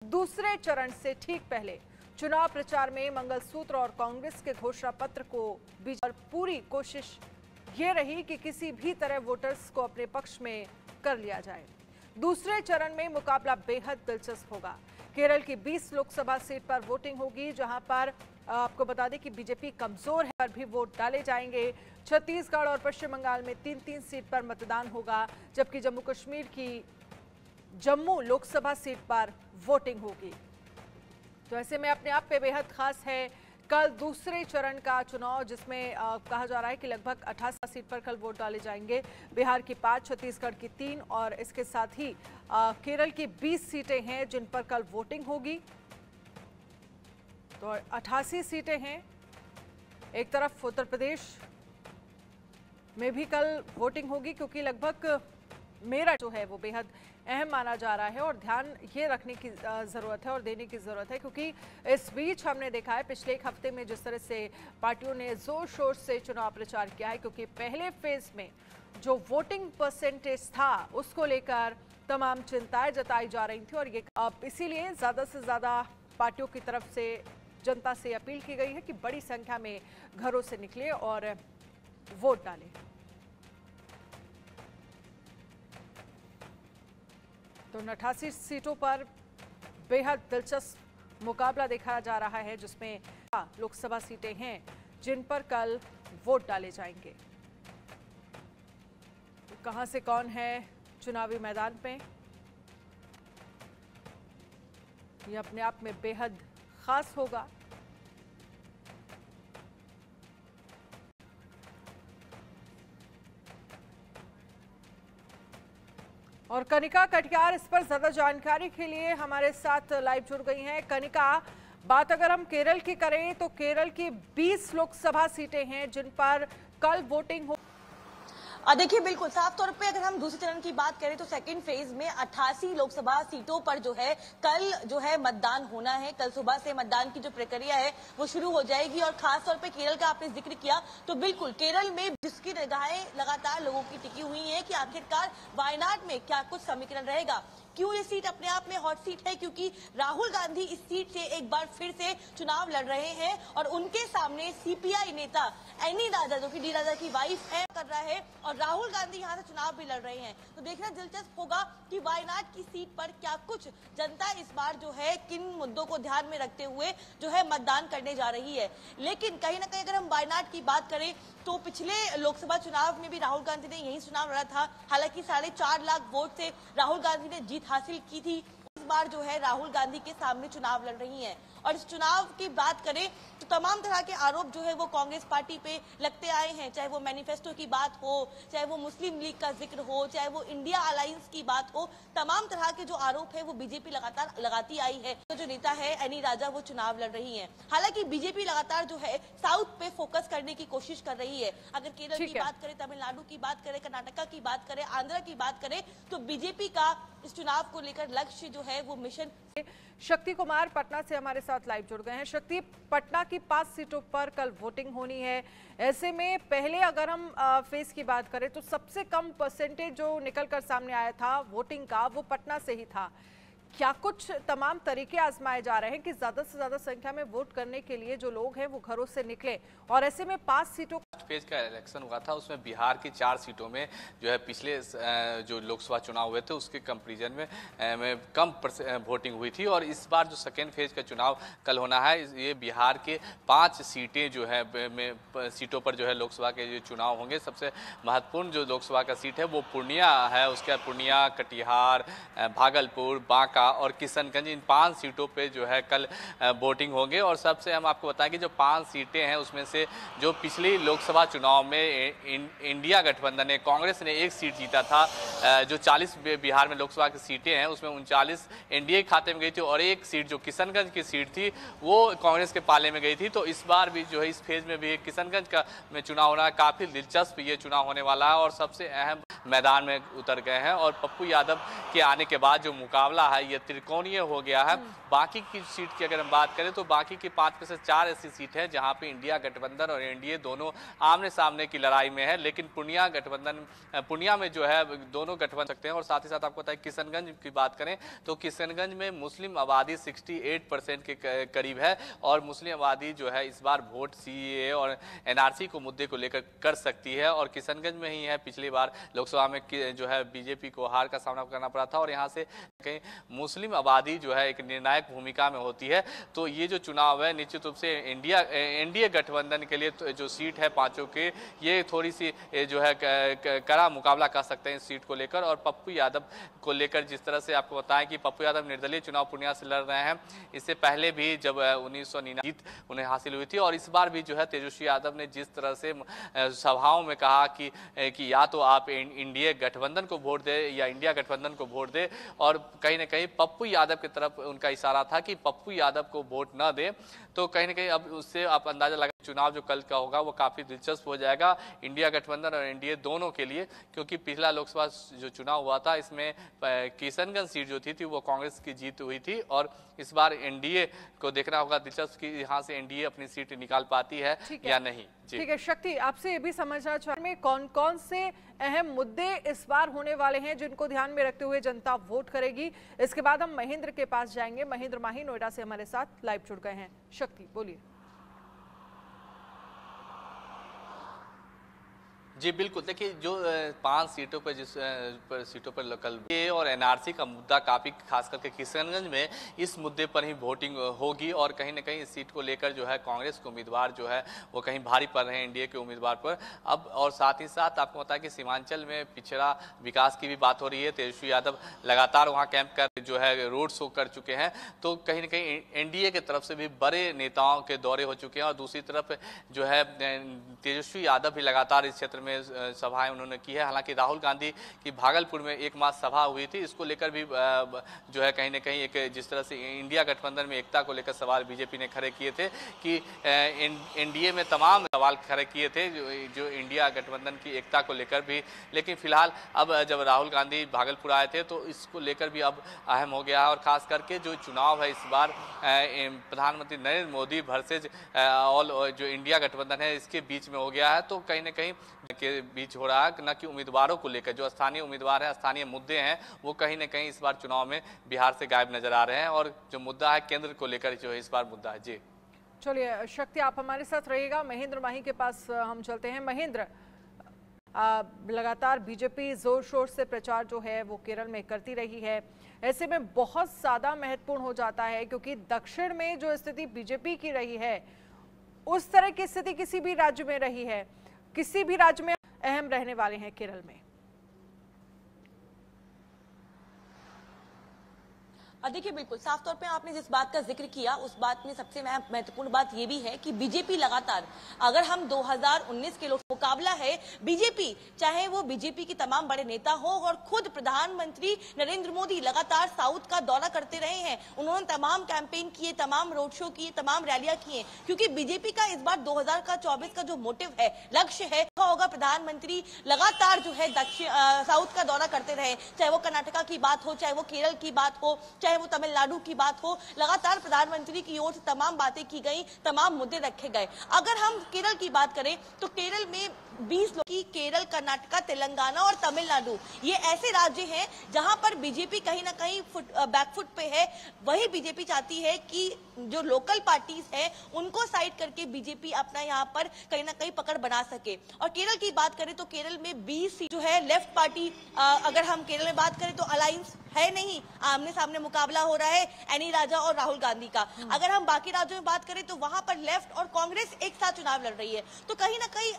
दूसरे चरण से ठीक पहले चुनाव प्रचार में मंगलसूत्र और कांग्रेस के घोषणा पत्र को बीजेपी पूरी कोशिश ये रही कि किसी भी तरह वोटर्स को अपने पक्ष में कर लिया जाए। दूसरे चरण में मुकाबला बेहद दिलचस्प होगा। केरल की 20 लोकसभा सीट पर वोटिंग होगी, जहां पर आपको बता दें कि बीजेपी कमजोर है, पर भी वोट डाले जाएंगे। छत्तीसगढ़ और पश्चिम बंगाल में 3-3 सीट पर मतदान होगा, जबकि जम्मू कश्मीर की जम्मू लोकसभा सीट पर वोटिंग होगी। तो ऐसे में अपने आप पे बेहद खास है कल दूसरे चरण का चुनाव, जिसमें कहा जा रहा है कि लगभग 88 सीट पर कल वोट डाले जाएंगे। बिहार की 5, छत्तीसगढ़ की 3 और इसके साथ ही केरल की 20 सीटें हैं जिन पर कल वोटिंग होगी। तो 88 सीटें हैं। एक तरफ उत्तर प्रदेश में भी कल वोटिंग होगी, क्योंकि लगभग मेरठ जो है वो बेहद अहम माना जा रहा है और ध्यान ये रखने की ज़रूरत है और देने की ज़रूरत है, क्योंकि इस बीच हमने देखा है पिछले एक हफ्ते में जिस तरह से पार्टियों ने जोर शोर से चुनाव प्रचार किया है, क्योंकि पहले फेज में जो वोटिंग परसेंटेज था उसको लेकर तमाम चिंताएं जताई जा रही थी और ये अब इसीलिए ज़्यादा से ज़्यादा पार्टियों की तरफ से जनता से अपील की गई है कि बड़ी संख्या में घरों से निकले और वोट डालें। तो 88 सीटों पर बेहद दिलचस्प मुकाबला देखा जा रहा है, जिसमें लोकसभा सीटें हैं जिन पर कल वोट डाले जाएंगे। तो कहां से कौन है चुनावी मैदान में, ये अपने आप में बेहद खास होगा। और कनिका कटियार इस पर ज्यादा जानकारी के लिए हमारे साथ लाइव जुड़ गई हैं। कनिका, बात अगर हम केरल की करें तो केरल की 20 लोकसभा सीटें हैं जिन पर कल वोटिंग हो। देखिए, बिल्कुल साफ तौर पे अगर हम दूसरे चरण की बात करें तो सेकंड फेज में 88 लोकसभा सीटों पर जो है कल जो है मतदान होना है। कल सुबह से मतदान की जो प्रक्रिया है वो शुरू हो जाएगी और खास तौर पे केरल का आपने जिक्र किया तो बिल्कुल केरल में जिसकी निगाहें लगातार लोगों की टिकी हुई है कि आखिरकार वायनाड में क्या कुछ समीकरण रहेगा। क्यों ये सीट अपने आप में हॉट सीट है? क्योंकि राहुल गांधी इस सीट से एक बार फिर से चुनाव लड़ रहे हैं और उनके सामने सीपीआई नेता एनी राजा, जो कि डी राजा की वाइफ है, कर रहा है और राहुल गांधी यहां से चुनाव भी लड़ रहे हैं। तो देखना दिलचस्प होगा कि वायनाड की सीट पर क्या कुछ जनता इस बार जो है किन मुद्दों को ध्यान में रखते हुए जो है मतदान करने जा रही है। लेकिन कहीं ना कहीं अगर हम वायनाड की बात करें तो पिछले लोकसभा चुनाव में भी राहुल गांधी ने यही चुनाव लड़ा था। हालांकि 4.5 लाख वोट से राहुल गांधी ने जीत हासिल की थी। इस बार जो है राहुल गांधी के सामने चुनाव लड़ रही हैं और इस चुनाव की बात करें तो तमाम तरह के आरोप जो है वो कांग्रेस पार्टी पे लगते आए हैं, चाहे वो मैनिफेस्टो की बात हो, चाहे वो मुस्लिम लीग का जिक्र हो, चाहे वो इंडिया अलायंस की बात हो। तमाम तरह के जो आरोप है वो बीजेपी लगातार लगाती आई है। तो जो नेता है एनी राजा वो चुनाव लड़ रही है। हालांकि बीजेपी लगातार जो है साउथ पे फोकस करने की कोशिश कर रही है। अगर केरल की बात करें, तमिलनाडु की बात करें, कर्नाटका की बात करें, आंध्र की बात करें तो बीजेपी का इस चुनाव को लेकर लक्ष्य जो है वो मिशन। शक्ति कुमार पटना से हमारे साथ लाइव जुड़ गए हैं। शक्ति, पटना की 5 सीटों पर कल वोटिंग होनी है। ऐसे में पहले अगर हम फेज की बात करें तो सबसे कम परसेंटेज जो निकलकर सामने आया था वोटिंग का वो पटना से ही था। क्या कुछ तमाम तरीके आजमाए जा रहे हैं कि ज्यादा से ज्यादा संख्या में वोट करने के लिए जो लोग हैं वो घरों से निकले, और ऐसे में 5 सीटों फेज का इलेक्शन हुआ था उसमें बिहार की 4 सीटों में जो है पिछले जो लोकसभा चुनाव हुए थे उसके कंपैरिजन में कम वोटिंग हुई थी और इस बार जो सेकेंड फेज का चुनाव कल होना है ये बिहार के 5 सीटें जो है सीटों पर जो है लोकसभा के जो चुनाव होंगे। सबसे महत्वपूर्ण जो लोकसभा का सीट है वो पूर्णिया है, उसके बाद पूर्णिया, कटिहार, भागलपुर, बांका और किशनगंज, इन 5 सीटों पे जो है कल वोटिंग होंगे। और सबसे हम आपको बताएं कि जो 5 सीटें हैं उसमें से जो पिछली लोकसभा चुनाव में इंडिया गठबंधन ने, कांग्रेस ने 1 सीट जीता था, जो 40 बिहार में लोकसभा की सीटें हैं उसमें 39 एनडीए के खाते में गई थी और 1 सीट जो किशनगंज की सीट थी वो कांग्रेस के पाले में गई थी। तो इस बार भी जो है इस फेज में भी किशनगंज का में चुनाव होना है। काफी दिलचस्प ये चुनाव होने वाला है और सबसे अहम मैदान में उतर गए हैं और पप्पू यादव के आने के बाद जो मुकाबला है ये त्रिकोणीय हो गया है। बाकी की सीट की अगर हम बात करें तो बाकी की 5 में से 4 ऐसी सीट है जहां पे इंडिया गठबंधन और एनडीए दोनों आमने सामने की लड़ाई में है, लेकिन पूर्णिया में जो है दोनों गठबंधन सकते हैं। और साथ ही साथ आपको पता है किशनगंज की बात करें तो किशनगंज में मुस्लिम आबादी 68% के करीब है और मुस्लिम आबादी जो है इस बार वोट सीएए और एनआरसी को मुद्दे को लेकर कर सकती है। और किशनगंज में ही है पिछली बार लोकसभा में जो है बीजेपी को हार का सामना करना पड़ा था और यहाँ से कहीं मुस्लिम आबादी जो है एक निर्णायक भूमिका में होती है। तो ये जो चुनाव है निश्चित रूप से एनडीए गठबंधन के लिए तो जो सीट है 5 के, ये थोड़ी सी जो है कड़ा मुकाबला कर सकते हैं इस सीट को लेकर। और पप्पू यादव को लेकर जिस तरह से आपको बताएं कि पप्पू यादव निर्दलीय चुनाव पूर्णिया से लड़ रहे हैं, इससे पहले भी जब 1999 जीत उन्हें हासिल हुई थी और इस बार भी जो है तेजस्वी यादव ने जिस तरह से सभाओं में कहा कि या तो आप एनडीए गठबंधन को वोट दे या इंडिया गठबंधन को वोट दे, और कहीं ना कहीं पप्पू यादव की तरफ उनका इशारा था कि पप्पू यादव को वोट न दे। तो कहीं ना कहीं अब उससे आप अंदाजा लगा चुनाव जो कल का होगा वो काफी दिलचस्प हो जाएगा इंडिया गठबंधन और एनडीए दोनों के लिए, क्योंकि पिछला लोकसभा जो चुनाव हुआ था इसमें किशनगंज सीट जो थी वो कांग्रेस की जीत हुई थी और इस बार एनडीए को देखना होगा दिलचस्प कि यहाँ से एनडीए अपनी सीट निकाल पाती है या नहीं। ठीक है शक्ति, आपसे ये भी समझना चाह में कौन कौन से अहम मुद्दे इस बार होने वाले हैं जिनको ध्यान में रखते हुए जनता वोट करेगी। इसके बाद हम महेंद्र के पास जाएंगे। महेंद्र माही नोएडा से हमारे साथ लाइव जुड़ गए हैं। शक्ति बोलिए। जी बिल्कुल, देखिए जो 5 सीटों पर सीटों पर कल और एनआरसी का मुद्दा काफी खास करके किशनगंज में इस मुद्दे पर ही वोटिंग होगी और कहीं ना कहीं इस सीट को लेकर जो है कांग्रेस के उम्मीदवार जो है वो कहीं भारी पड़ रहे हैं एनडीए के उम्मीदवार पर अब। और साथ ही साथ आपको पता है कि सीमांचल में पिछड़ा विकास की भी बात हो रही है। तेजस्वी यादव लगातार वहाँ कैंप कर जो है रोड शो कर चुके हैं, तो कहीं ना कहीं एनडीए की तरफ से भी बड़े नेताओं के दौरे हो चुके हैं और दूसरी तरफ जो है तेजस्वी यादव भी लगातार इस क्षेत्र में सभाएं उन्होंने की है। हालांकि राहुल गांधी की भागलपुर में एक मास सभा हुई थी, इसको लेकर भी जो है कहीं ना कहीं एक जिस तरह से इंडिया गठबंधन में एकता को लेकर सवाल बीजेपी ने खड़े किए थे कि एनडीए में तमाम सवाल खड़े किए थे जो इंडिया गठबंधन की एकता को लेकर भी। लेकिन फिलहाल अब जब राहुल गांधी भागलपुर आए थे तो इसको लेकर भी अब अहम हो गया है और खास करके जो चुनाव है इस बार प्रधानमंत्री नरेंद्र मोदी वर्सेज ऑल जो इंडिया गठबंधन है इसके बीच में हो गया है। तो कहीं ना कहीं के बीच हो रहा है न कि उम्मीदवारों को लेकर जो स्थानीय उम्मीदवार हैं, स्थानीय मुद्दे हैं वो कहीं ना कहीं इस बार चुनाव में बिहार से गायब नजर आ रहे हैं और जो मुद्दा है केंद्र को लेकर जो है इस बार मुद्दा है। जी चलिए शक्ति, आप हमारे साथ रहिएगा। महेंद्र माही के पास हम चलते हैं। महेंद्र, लगातार बीजेपी जोर शोर से प्रचार जो है वो केरल में करती रही है, ऐसे में बहुत ज्यादा महत्वपूर्ण हो जाता है क्योंकि दक्षिण में जो स्थिति बीजेपी की रही है उस तरह की स्थिति किसी भी राज्य में रही है, किसी भी राज्य में अहम रहने वाले हैं केरल में। देखिए बिल्कुल साफ तौर पे आपने जिस बात का जिक्र किया उस बात में सबसे महत्वपूर्ण बात ये भी है कि बीजेपी लगातार, अगर हम 2019 के मुकाबला है बीजेपी, चाहे वो बीजेपी की तमाम बड़े नेता हो और खुद प्रधानमंत्री नरेंद्र मोदी लगातार साउथ का दौरा करते रहे हैं, उन्होंने तमाम कैंपेन किए, तमाम रोड शो किए, तमाम रैलियां किए, क्योंकि बीजेपी का इस बार 2024 का जो मोटिव है, लक्ष्य है होगा प्रधानमंत्री लगातार जो है साउथ का दौरा करते रहे, चाहे वो कर्नाटका की बात हो, चाहे वो केरल की बात हो, चाहे वो तमिलनाडु की बात हो, लगातार प्रधानमंत्री की ओर से तमाम बातें की गई, तमाम मुद्दे रखे गए। अगर हम केरल की बात करें तो केरल में 20 लोग की, केरल, कर्नाटका, तेलंगाना और तमिलनाडु ये ऐसे राज्य हैं जहां पर बीजेपी कहीं ना कहीं बैकफुट पे है। वही बीजेपी चाहती है कि जो लोकल पार्टीज है उनको साइड करके बीजेपी अपना यहाँ पर कहीं ना कहीं पकड़ बना सके। और केरल की बात करें तो केरल में 20 सीट जो है लेफ्ट पार्टी, अगर हम केरल में बात करें तो अलायंस है नहीं, आमने सामने मुकाबला हो रहा है एनी राजा और राहुल गांधी का। अगर हम बाकी राज्यों में बात करें तो वहां पर लेफ्ट और कांग्रेस एक साथ चुनाव लड़ रही है। तो कहीं ना कहीं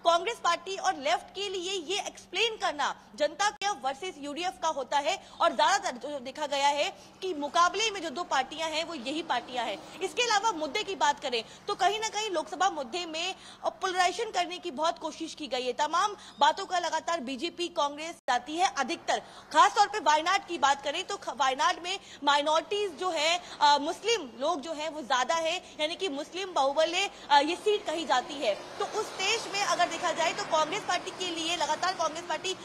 कांग्रेस पार्टी और लेफ्ट के लिए ये एक्सप्लेन करना जनता के वर्सेस यूडीएफ का होता है और ज्यादातर जो देखा गया है कि मुकाबले में जो दो पार्टियां हैं वो यही पार्टियां हैं। इसके अलावा मुद्दे की बात करें तो कहीं ना कहीं लोकसभा मुद्दे में पोलराइजेशन करने की बहुत कोशिश की गई है। तमाम बातों का लगातार बीजेपी कांग्रेस जाती है अधिकतर, खासतौर पर वायनाड की बात करें तो वायनाड में माइनॉरिटीज जो है, मुस्लिम लोग जो है वो ज्यादा है, यानी कि मुस्लिम बाहुबल्य ये सीट कही जाती है। तो उस देश में अगर देखा जाए तो कांग्रेस पार्टी के लिए लगातार कांग्रेस पार्टी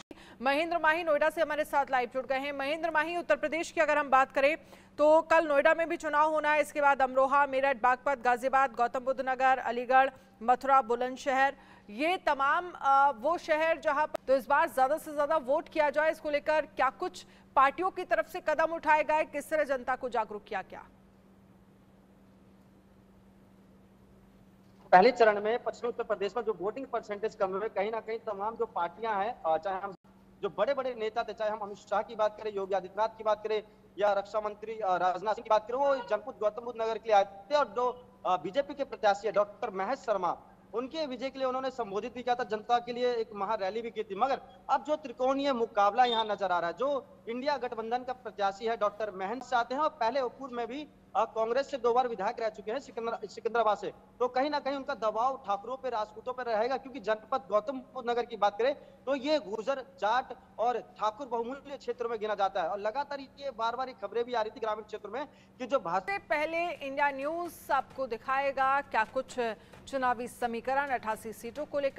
महेंद्र माही नोएडा से हमारे साथ लाइव जुड़ गए हैं। महेंद्र माही, उत्तर प्रदेश की अगर हम बात करें तो कल नोएडा में भी चुनाव होना है, इसके बाद अमरोहा, मेरठ, बागपत, गाजियाबाद, गौतम बुद्ध नगर, अलीगढ़, मथुरा, बुलंदशहर, ये तमाम वो शहर जहां पर तो इस बार ज्यादा से ज्यादा वोट किया जाए, इसको लेकर क्या कुछ पार्टियों की तरफ से कदम उठाए गए, किस तरह जनता को जागरूक किया गया? पहले चरण में पश्चिमी उत्तर प्रदेश में जो वोटिंग परसेंटेज कम हुए, कहीं ना कहीं तमाम जो पार्टियां हैं, चाहे हम जो बड़े बड़े नेता थे, चाहे हम अमित शाह की बात करें, योगी आदित्यनाथ की बात करें या रक्षा मंत्री राजनाथ सिंह की बात करें, वो जनपद गौतम बुद्ध नगर के लिए आए थे। और जो बीजेपी के प्रत्याशी है डॉक्टर महेश शर्मा, उनके विजय के लिए उन्होंने संबोधित भी किया था, जनता के लिए एक महा रैली भी की थी। मगर अब जो त्रिकोणीय मुकाबला यहाँ नजर आ रहा है, जो इंडिया गठबंधन का प्रत्याशी है डॉक्टर महेंद्र चाहते हैं, और पहले पूर्व में भी कांग्रेस से 2 बार विधायक रह चुके हैं सिकंदराबाद से, तो कहीं ना कहीं उनका दबाव ठाकुरों पे, राजपूतों पे रहेगा। क्योंकि जनपद गौतम बुद्ध नगर की बात करें तो ये गुर्जर, जाट और ठाकुर बहुमूल्य क्षेत्रों में गिना जाता है, और लगातार ये बार खबरें भी आ रही थी ग्रामीण क्षेत्र में कि जो भाजपा पहले इंडिया न्यूज आपको दिखाएगा क्या कुछ चुनावी समीकरण 88 सीटों को लेकर।